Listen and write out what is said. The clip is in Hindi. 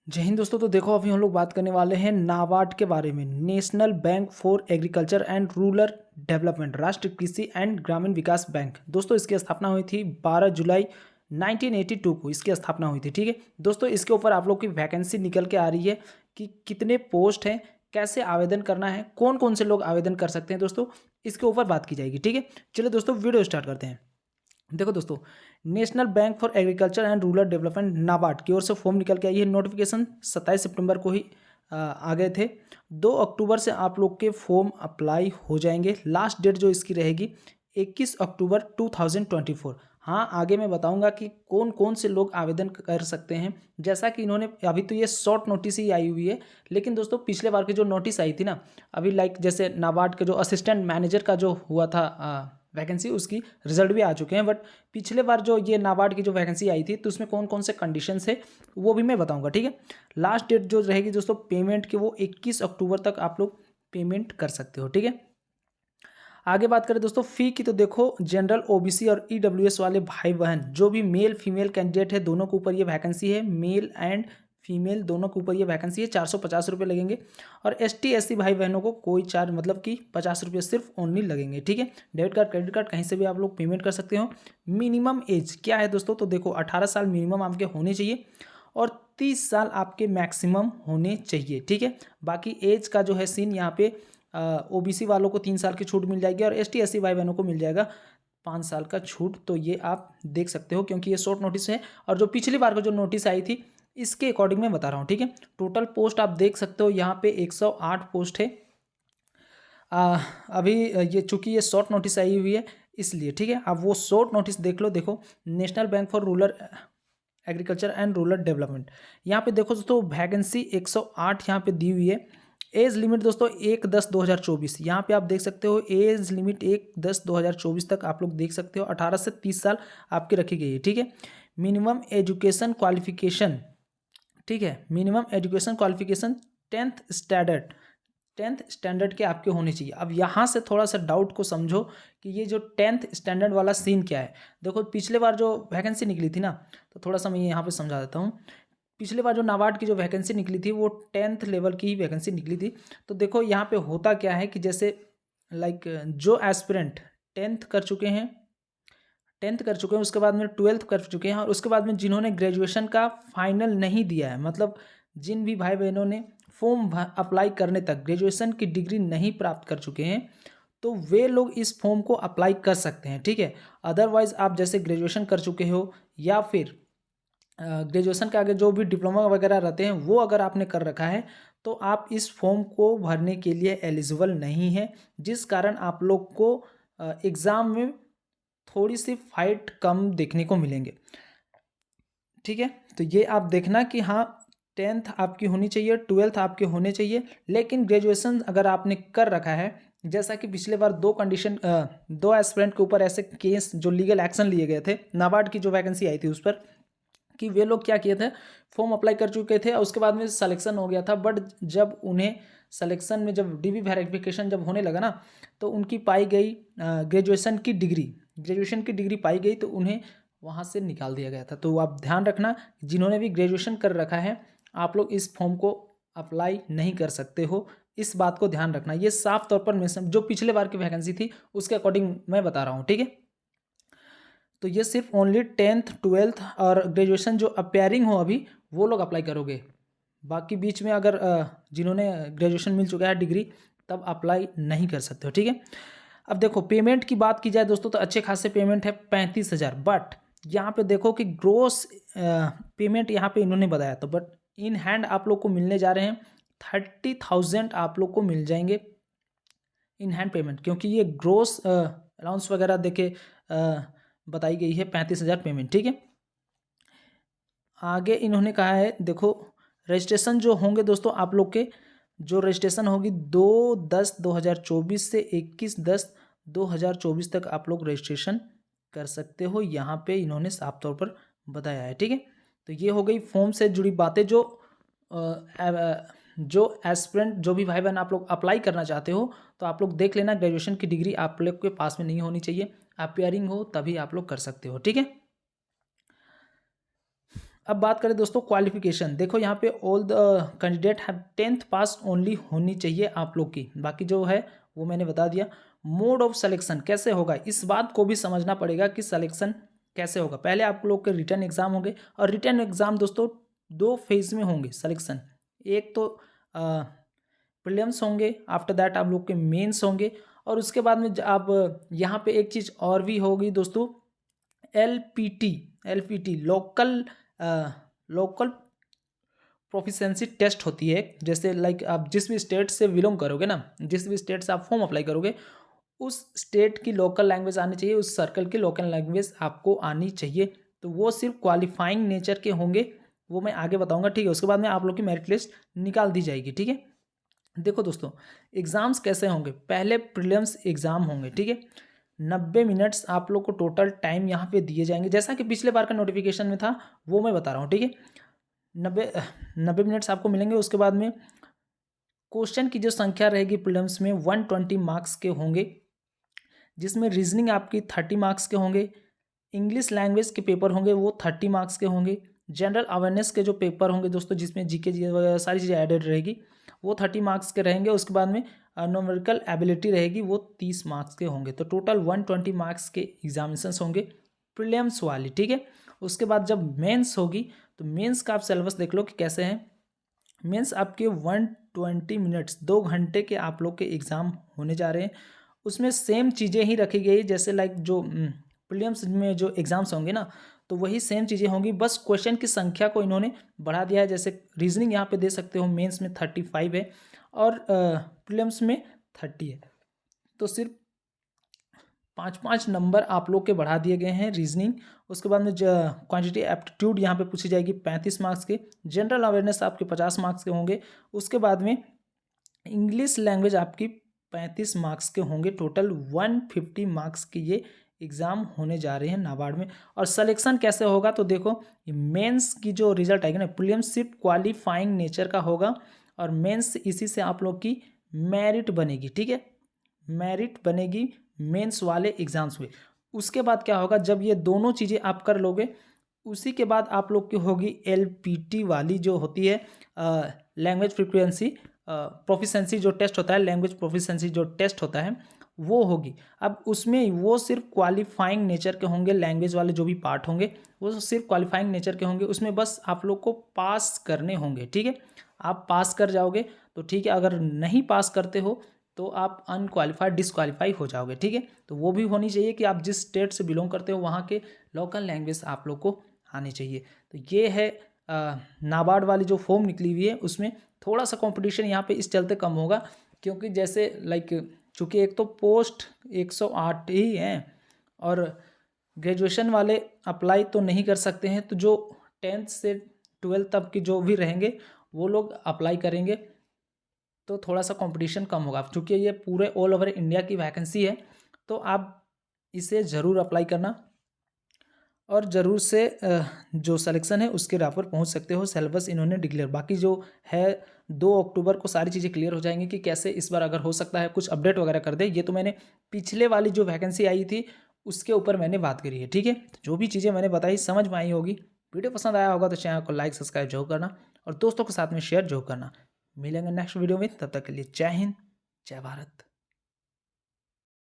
जय हिंद दोस्तों। तो देखो अभी हम लोग बात करने वाले हैं नाबार्ड के बारे में। National bank for agriculture and rural development, राष्ट्रीय कृषि एंड ग्रामीण विकास बैंक। दोस्तों इसकी स्थापना हुई थी 12 जुलाई 1982 को इसकी स्थापना हुई थी। ठीक है दोस्तों, इसके ऊपर आप लोग की वैकेंसी निकल के आ रही है कि कितने पोस्ट हैं, कैसे आवेदन करना है, कौन कौन से लोग आवेदन कर सकते हैं। दोस्तों इसके ऊपर बात की जाएगी। ठीक है, चलिए दोस्तों वीडियो स्टार्ट करते हैं। देखो दोस्तों, national bank for agriculture and rural development NABARD की ओर से फॉर्म निकल के आई है। नोटिफिकेशन 27 सितंबर को ही आ गए थे। 2 अक्टूबर से आप लोग के फॉर्म अप्लाई हो जाएंगे। लास्ट डेट जो इसकी रहेगी 21 अक्टूबर 2024। हाँ, आगे मैं बताऊंगा कि कौन कौन से लोग आवेदन कर सकते हैं। जैसा कि इन्होंने अभी तो ये शॉर्ट नोटिस ही आई हुई है, लेकिन दोस्तों पिछले बार की जो नोटिस आई थी ना, अभी जैसे नाबार्ड के जो असिस्टेंट मैनेजर का जो हुआ था वैकेंसी, उसकी रिजल्ट भी आ चुके हैं। बट पिछले बार जो ये नाबार्ड की जो वैकेंसी आई थी तो उसमें कौन कौन से कंडीशंस है वो भी मैं बताऊंगा। ठीक है, लास्ट डेट जो रहेगी दोस्तों पेमेंट की वो 21 अक्टूबर तक आप लोग पेमेंट कर सकते हो। ठीक है, आगे बात करें दोस्तों फ़ी की, तो देखो जनरल ओबीसी और ईडब्ल्यूएस वाले भाई बहन जो भी मेल फीमेल कैंडिडेट है, दोनों के ऊपर ये वैकेंसी है। मेल एंड फीमेल दोनों के ऊपर ये वैकेंसी है। 450 रुपये लगेंगे। और एसटी एससी भाई बहनों को कोई चार्ज मतलब कि 50 रुपये सिर्फ ओनली लगेंगे। ठीक है, डेबिट कार्ड क्रेडिट कार्ड कहीं से भी आप लोग पेमेंट कर सकते हो। मिनिमम एज क्या है दोस्तों, तो देखो 18 साल मिनिमम आपके होने चाहिए और 30 साल आपके मैक्सिमम होने चाहिए। ठीक है, बाकी एज का जो है सीन यहाँ पे ओबीसी वालों को 3 साल की छूट मिल जाएगी और एसटी एससी भाई बहनों को मिल जाएगा 5 साल का छूट। तो ये आप देख सकते हो क्योंकि ये शॉर्ट नोटिस है। और जो पिछली बार को जो नोटिस आई थी इसके अकॉर्डिंग मैं बता रहा हूँ। ठीक है, टोटल पोस्ट आप देख सकते हो यहाँ पे 108 पोस्ट है। अभी ये चूंकि ये शॉर्ट नोटिस आई हुई है इसलिए। ठीक है, आप वो शॉर्ट नोटिस देख लो। देखो national bank for rural agriculture and rural development, यहाँ पे देखो दोस्तों वैकेंसी 108 यहाँ पे दी हुई है। एज लिमिट दोस्तों 1/10/2024, यहाँ पे आप देख सकते हो एज लिमिट 1/10/2024 तक आप लोग देख सकते हो। 18 से 30 साल आपकी रखी गई है। ठीक है, मिनिमम एजुकेशन क्वालिफिकेशन, ठीक है, minimum education qualification 10th standard के आपके होने चाहिए। अब यहाँ से थोड़ा सा डाउट को समझो कि ये जो 10th स्टैंडर्ड वाला सीन क्या है। देखो पिछले बार जो वैकेंसी निकली थी ना, तो थोड़ा सा मैं यहाँ पे समझा देता हूँ। पिछले बार जो नाबार्ड की जो वैकेंसी निकली थी वो 10th लेवल की ही वैकेंसी निकली थी। तो देखो यहाँ पे होता क्या है कि जैसे जो एस्पिरेंट 10th कर चुके हैं, 10th कर चुके हैं, उसके बाद में 12th कर चुके हैं, और उसके बाद में जिन्होंने ग्रेजुएशन का फाइनल नहीं दिया है, मतलब जिन भी भाई बहनों ने फॉर्म अप्लाई करने तक ग्रेजुएशन की डिग्री नहीं प्राप्त कर चुके हैं, तो वे लोग इस फॉर्म को अप्लाई कर सकते हैं। ठीक है, अदरवाइज आप जैसे ग्रेजुएशन कर चुके हो या फिर ग्रेजुएशन के आगे जो भी डिप्लोमा वगैरह रहते हैं वो अगर आपने कर रखा है तो आप इस फॉर्म को भरने के लिए एलिजिबल नहीं है, जिस कारण आप लोग को एग्ज़ाम में थोड़ी सी फाइट कम देखने को मिलेंगे। ठीक है, तो ये आप देखना कि हाँ 10th आपकी होनी चाहिए, 12th आपके होने चाहिए, लेकिन ग्रेजुएशन अगर आपने कर रखा है, जैसा कि पिछले बार दो एस्पिरेंट के ऊपर ऐसे केस जो लीगल एक्शन लिए गए थे नाबार्ड की जो वैकेंसी आई थी उस पर, कि वे लोग क्या किए थे, फॉर्म अप्लाई कर चुके थे और उसके बाद में सिलेक्शन हो गया था। बट जब उन्हें सिलेक्शन में जब डीबी वेरिफिकेशन जब होने लगा ना, तो उनकी पाई गई ग्रेजुएशन की डिग्री पाई गई, तो उन्हें वहाँ से निकाल दिया गया था। तो आप ध्यान रखना, जिन्होंने भी ग्रेजुएशन कर रखा है आप लोग इस फॉर्म को अप्लाई नहीं कर सकते हो, इस बात को ध्यान रखना। ये साफ तौर पर मैं जो पिछले बार की वैकेंसी थी उसके अकॉर्डिंग मैं बता रहा हूँ। ठीक है, तो ये सिर्फ ओनली 10th 12th और ग्रेजुएशन जो अपेयरिंग हो अभी वो लोग अप्लाई करोगे। बाकी बीच में अगर जिन्होंने ग्रेजुएशन मिल चुका है डिग्री, तब अप्लाई नहीं कर सकते हो। ठीक है, अब देखो पेमेंट की बात की जाए दोस्तों तो अच्छे खासे पेमेंट है 35,000। बट यहाँ पे देखो कि ग्रोस पेमेंट यहाँ पे इन्होंने बताया, तो बट इन हैंड आप लोग को मिलने जा रहे हैं 30,000 आप लोग को मिल जाएंगे इन हैंड पेमेंट, क्योंकि ये ग्रोस अलाउंस वगैरह देके बताई गई है 35,000 पेमेंट। ठीक है, आगे इन्होंने कहा है देखो रजिस्ट्रेशन जो होंगे दोस्तों आप लोग के, जो रजिस्ट्रेशन होगी 2/10/2024 से 21/10/2024 तक आप लोग रजिस्ट्रेशन कर सकते हो, यहाँ पे इन्होंने साफ तौर पर बताया है। ठीक है, तो ये हो गई फॉर्म से जुड़ी बातें। जो एस्पिरेंट जो भी भाई बहन आप लोग अप्लाई करना चाहते हो तो आप लोग देख लेना, ग्रेजुएशन की डिग्री आप लोग के पास में नहीं होनी चाहिए, अपेयरिंग हो तभी आप लोग कर सकते हो। ठीक है, अब बात करें दोस्तों क्वालिफिकेशन, देखो यहाँ पे all the candidate have 10th pass only होनी चाहिए आप लोग की, बाकी जो है वो मैंने बता दिया। मोड ऑफ सिलेक्शन कैसे होगा, इस बात को भी समझना पड़ेगा कि सिलेक्शन कैसे होगा। पहले आप लोग के रिटर्न एग्जाम होंगे, और रिटर्न एग्जाम दोस्तों 2 फेज में होंगे सिलेक्शन। एक तो प्रीलिम्स होंगे, आफ्टर दैट आप लोग के मेंस होंगे, और उसके बाद में आप यहाँ पे एक चीज़ और भी होगी दोस्तों, एलपीटी लोकल प्रोफिशेंसी टेस्ट होती है। जैसे लाइक आप जिस भी स्टेट से बिलोंग करोगे ना, जिस भी स्टेट से आप फॉर्म अप्लाई करोगे, उस स्टेट की लोकल लैंग्वेज आनी चाहिए, उस सर्कल की लोकल लैंग्वेज आपको आनी चाहिए। तो वो सिर्फ क्वालिफाइंग नेचर के होंगे, वो मैं आगे बताऊंगा, ठीक है। उसके बाद में आप लोग की मेरिट लिस्ट निकाल दी जाएगी, ठीक है। देखो दोस्तों एग्ज़ाम्स कैसे होंगे, पहले प्रीलिम्स एग्ज़ाम होंगे, ठीक है। 90 मिनट्स आप लोग को टोटल टाइम यहाँ पे दिए जाएंगे, जैसा कि पिछले बार का नोटिफिकेशन में था वो मैं बता रहा हूँ, ठीक है। 90 मिनट्स आपको मिलेंगे। उसके बाद में क्वेश्चन की जो संख्या रहेगी प्रीलिम्स में 120 मार्क्स के होंगे, जिसमें रीजनिंग आपकी 30 मार्क्स के होंगे, इंग्लिश लैंग्वेज के पेपर होंगे वो 30 मार्क्स के होंगे, जनरल अवेयरनेस के जो पेपर होंगे दोस्तों, जिसमें जीके जी वगैरह सारी चीज़ें एडेड रहेगी, वो 30 मार्क्स के रहेंगे। उसके बाद में न्यूमेरिकल एबिलिटी रहेगी, वो 30 मार्क्स के होंगे। तो टोटल 120 मार्क्स के एग्जामिनेशंस होंगे प्रीलिम्स वाली, ठीक है। उसके बाद जब मेंस होगी, तो मेंस का आप सिलेबस देख लो कि कैसे हैं। मेंस आपके 120 मिनट्स 2 घंटे के आप लोग के एग्ज़ाम होने जा रहे हैं। उसमें सेम चीज़ें ही रखी गई, जैसे लाइक जो प्रीलिम्स में जो एग्ज़ाम्स होंगे ना, तो वही सेम चीज़ें होंगी, बस क्वेश्चन की संख्या को इन्होंने बढ़ा दिया है। जैसे रीजनिंग यहाँ पे दे सकते हो, मेंस में 35 है और प्रीलिम्स में 30 है, तो सिर्फ 5-5 नंबर आप लोग के बढ़ा दिए गए हैं रीजनिंग। उसके बाद में क्वांटिटी एप्टीट्यूड यहाँ पे पूछी जाएगी 35 मार्क्स के, जनरल अवेयरनेस आपके 50 मार्क्स के होंगे। उसके बाद में इंग्लिश लैंग्वेज आपकी 35 मार्क्स के होंगे। टोटल 150 मार्क्स के ये एग्ज़ाम होने जा रहे हैं नाबार्ड में। और सिलेक्शन कैसे होगा, तो देखो मेंस की जो रिजल्ट आएगी ना, प्रीलिम्स सिर्फ क्वालिफाइंग नेचर का होगा, और मेंस इसी से आप लोग की मेरिट बनेगी, ठीक है। मेरिट बनेगी मेंस वाले एग्ज़ाम्स में। उसके बाद क्या होगा, जब ये दोनों चीज़ें आप कर लोगे, उसी के बाद आप लोग की होगी एलपीटी वाली जो होती है, लैंग्वेज प्रोफिशेंसी जो टेस्ट होता है, लैंग्वेज प्रोफिशेंसी जो टेस्ट होता है वो होगी। अब उसमें वो सिर्फ क्वालिफाइंग नेचर के होंगे, लैंग्वेज वाले जो भी पार्ट होंगे वो सिर्फ क्वालिफाइंग नेचर के होंगे। उसमें बस आप लोग को पास करने होंगे, ठीक है। आप पास कर जाओगे तो ठीक है, अगर नहीं पास करते हो तो आप अनक्वालिफाइड डिसक्वालीफाई हो जाओगे, ठीक है। तो वो भी होनी चाहिए कि आप जिस स्टेट से बिलोंग करते हो वहाँ के लोकल लैंग्वेज आप लोग को आनी चाहिए। तो ये है नाबार्ड वाली जो फॉर्म निकली हुई है, उसमें थोड़ा सा कंपटीशन यहाँ पे इस चलते कम होगा, क्योंकि जैसे लाइक चूँकि एक तो पोस्ट 108 ही हैं, और ग्रेजुएशन वाले अप्लाई तो नहीं कर सकते हैं, तो जो 10th से 12th तक के जो भी रहेंगे वो लोग अप्लाई करेंगे, तो थोड़ा सा कंपटीशन कम होगा। चूँकि ये पूरे ऑल ओवर इंडिया की वैकेंसी है, तो आप इसे ज़रूर अप्लाई करना, और ज़रूर से जो सिलेक्शन है उसके राह पर पहुँच सकते हो। सिलेबस इन्होंने डिक्लेयर, बाकी जो है 2 अक्टूबर को सारी चीज़ें क्लियर हो जाएंगी कि कैसे इस बार अगर हो सकता है कुछ अपडेट वगैरह कर दे। ये तो मैंने पिछले वाली जो वैकेंसी आई थी उसके ऊपर मैंने बात करी है, ठीक है। तो जो भी चीज़ें मैंने बताई समझ में आई होगी। वीडियो पसंद आया होगा तो चैनल को लाइक सब्सक्राइब जरूर करना, और दोस्तों के साथ में शेयर जरूर करना। मिलेंगे नेक्स्ट वीडियो में, तब तक के लिए जय हिंद, जय भारत।